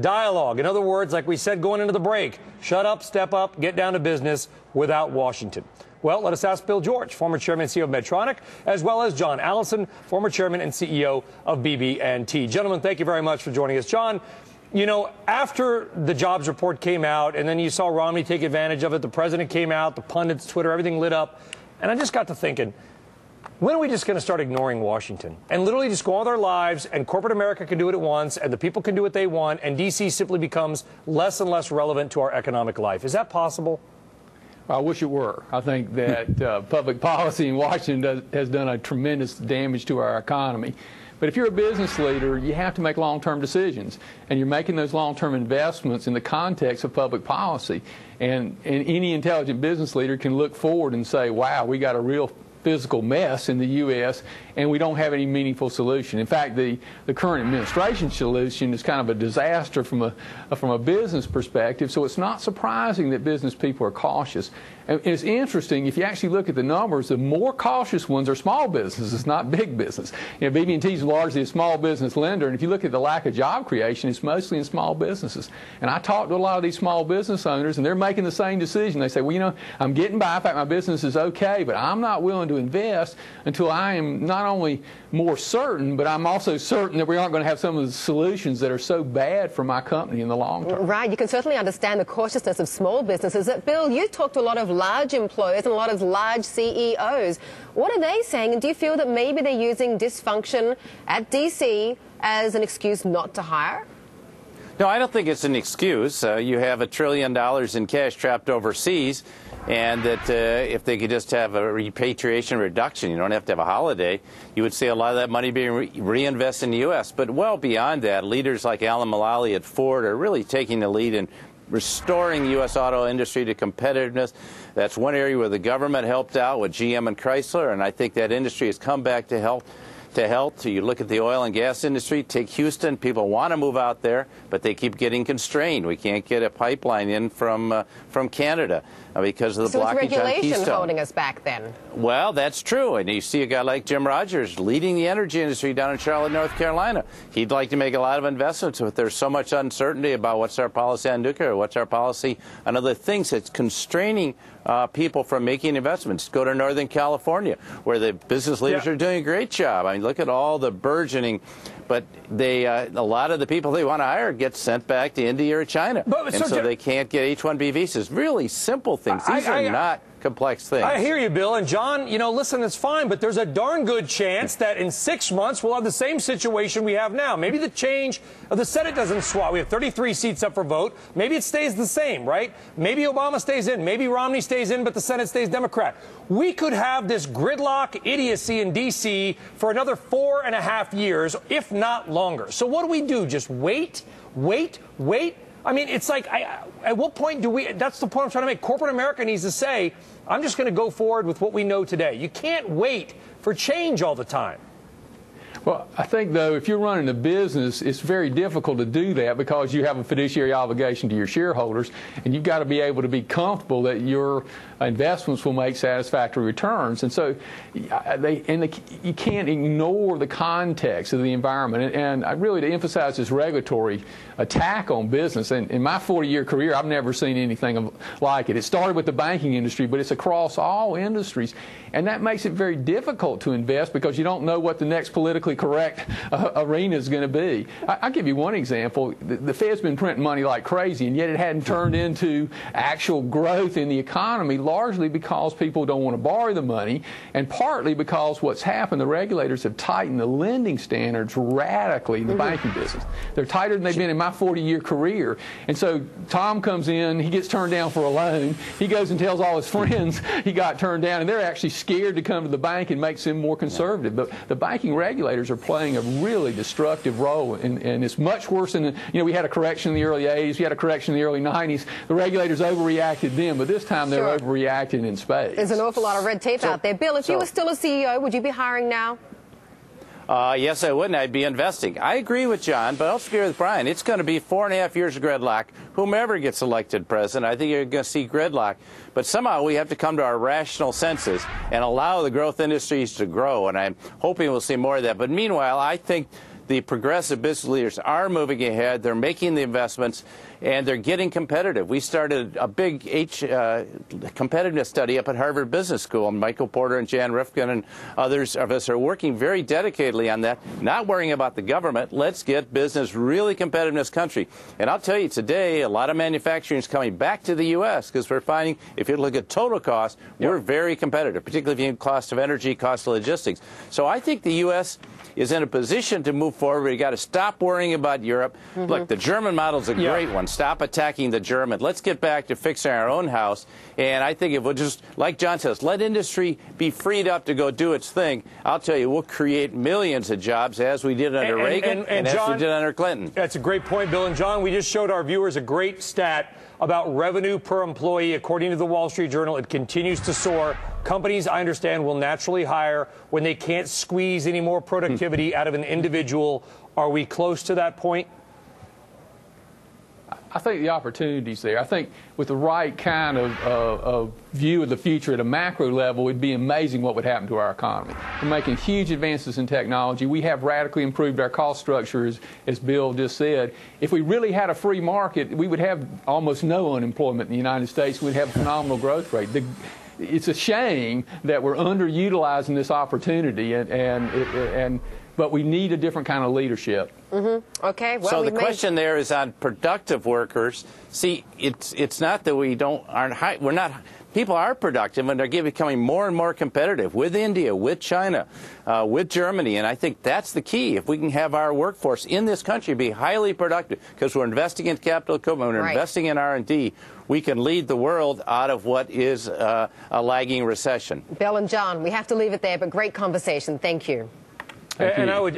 dialogue. In other words, like we said going into the break, shut up, step up, get down to business without Washington. Well, let us ask Bill George, former chairman and CEO of Medtronic, as well as John Allison, former chairman and CEO of BB&T. Gentlemen, thank you very much for joining us. John, you know, after the jobs report came out and then you saw Romney take advantage of it, the president came out, the pundits, Twitter, everything lit up. And I just got to thinking, when are we just going to start ignoring Washington and literally just go on with our lives, and corporate America can do it at once and the people can do what they want, and D.C. simply becomes less and less relevant to our economic life? Is that possible? I wish it were. I think that public policy in Washington has done a tremendous damage to our economy. But if you're a business leader, you have to make long-term decisions, and you're making those long-term investments in the context of public policy. And any intelligent business leader can look forward and say, wow, we got a real physical mess in the U.S., and we don't have any meaningful solution. In fact, the current administration solution is kind of a disaster from a business perspective, so it's not surprising that business people are cautious. And it's interesting, if you actually look at the numbers, the more cautious ones are small businesses, not big business. You know, BB&T is largely a small business lender, and if you look at the lack of job creation, it's mostly in small businesses. And I talk to a lot of these small business owners, and they're making the same decision. They say, well, you know, I'm getting by. In fact, my business is okay, but I'm not willing to invest until I am not only more certain, but I'm also certain that we aren't going to have some of the solutions that are so bad for my company in the long term. Right. You can certainly understand the cautiousness of small businesses. Bill, you talked to a lot of large employers and a lot of large CEOs. What are they saying? And do you feel that maybe they're using dysfunction at D.C. as an excuse not to hire? No, I don't think it's an excuse. You have $1 trillion in cash trapped overseas, and that if they could just have a repatriation reduction, you don't have to have a holiday, you would see a lot of that money being reinvested in the U.S. But well beyond that, leaders like Alan Mulally at Ford are really taking the lead in restoring the U.S. auto industry to competitiveness. That's one area where the government helped out with GM and Chrysler, and I think that industry has come back to health. You look at the oil and gas industry, take Houston, people want to move out there, but they keep getting constrained. We can't get a pipeline in from Canada because of the blockage on Keystone. So it's regulation holding us back then? Well, that's true. And you see a guy like Jim Rogers leading the energy industry down in Charlotte, North Carolina. He'd like to make a lot of investments, but there's so much uncertainty about what's our policy on nuclear, what's our policy on other things that's constraining people from making investments. Go to Northern California, where the business leaders are doing a great job. I mean, look at all the burgeoning, but they a lot of the people they want to hire get sent back to India or China, and so they can't get H-1B visas. Really simple things. These are not complex things. I hear you, Bill. And John, you know, listen, it's fine, but there's a darn good chance that in 6 months we'll have the same situation we have now. Maybe the change of the Senate doesn't swap. We have 33 seats up for vote. Maybe it stays the same, right? Maybe Obama stays in. Maybe Romney stays in, but the Senate stays Democrat. We could have this gridlock idiocy in D.C. for another 4.5 years, if not longer. So what do? Just wait? I mean, it's like, at what point do we, that's the point I'm trying to make. Corporate America needs to say, I'm just going to go forward with what we know today. You can't wait for change all the time. Well, I think, though, if you're running a business, it's very difficult to do that because you have a fiduciary obligation to your shareholders, and you've got to be able to be comfortable that your investments will make satisfactory returns. And so you can't ignore the context of the environment. And I really, to emphasize this regulatory attack on business, and in my 40-year career, I've never seen anything like it. It started with the banking industry, but it's across all industries. And that makes it very difficult to invest because you don't know what the next politically correct arena is going to be. I'll give you one example. The Fed's been printing money like crazy, and yet it hadn't turned into actual growth in the economy, largely because people don't want to borrow the money, and partly because what's happened, the regulators have tightened the lending standards radically in the banking business. They're tighter than they've been in my 40-year career. And so Tom comes in, he gets turned down for a loan, he goes and tells all his friends he got turned down, and they're actually scared to come to the bank, and makes them more conservative. But the banking regulators are playing a really destructive role, and it's much worse than, you know, we had a correction in the early 80s, we had a correction in the early 90s. The regulators overreacted then, but this time they're overreacting in spades. There's an awful lot of red tape out there. Bill, if you were still a CEO, would you be hiring now? Yes, I would, and I'd be investing. I agree with John, but I'll agree with Brian. It's going to be 4.5 years of gridlock. Whomever gets elected president, I think you're going to see gridlock. But somehow we have to come to our rational senses and allow the growth industries to grow, and I'm hoping we'll see more of that. But meanwhile, I think the progressive business leaders are moving ahead. They're making the investments, and they're getting competitive. We started a big competitiveness study up at Harvard Business School, and Michael Porter and Jan Rifkin and others of us are working very dedicatedly on that, not worrying about the government. Let's get business really competitive in this country. And I'll tell you, today, a lot of manufacturing is coming back to the U.S. because we're finding, if you look at total cost, we're very competitive, particularly if you have cost of energy, cost of logistics. So I think the U.S. is in a position to move forward. We've got to stop worrying about Europe. Look, the German model is a great one. Stop attacking the German. Let's get back to fixing our own house. And I think if we'll just, like John says, let industry be freed up to go do its thing, I'll tell you, we'll create millions of jobs as we did under Reagan and as we did under Clinton. That's a great point, Bill. And John, we just showed our viewers a great stat about revenue per employee. According to the Wall Street Journal, it continues to soar. Companies, I understand, will naturally hire when they can't squeeze any more productivity out of an individual. Are we close to that point? I think the opportunity's there. I think with the right kind of view of the future at a macro level, it'd be amazing what would happen to our economy. We're making huge advances in technology. We have radically improved our cost structure, as Bill just said. If we really had a free market, we would have almost no unemployment in the United States. We'd have a phenomenal growth rate. It's a shame that we're underutilizing this opportunity, but we need a different kind of leadership. Okay. Well, so the question there is on productive workers. See, it's not that we're not. People are productive, and they're becoming more and more competitive with India, with China, with Germany, and I think that's the key. If we can have our workforce in this country be highly productive, because we're investing in capital equipment, we're investing in R&D, we can lead the world out of what is a lagging recession. Bill and John, we have to leave it there, but great conversation. Thank you. And I would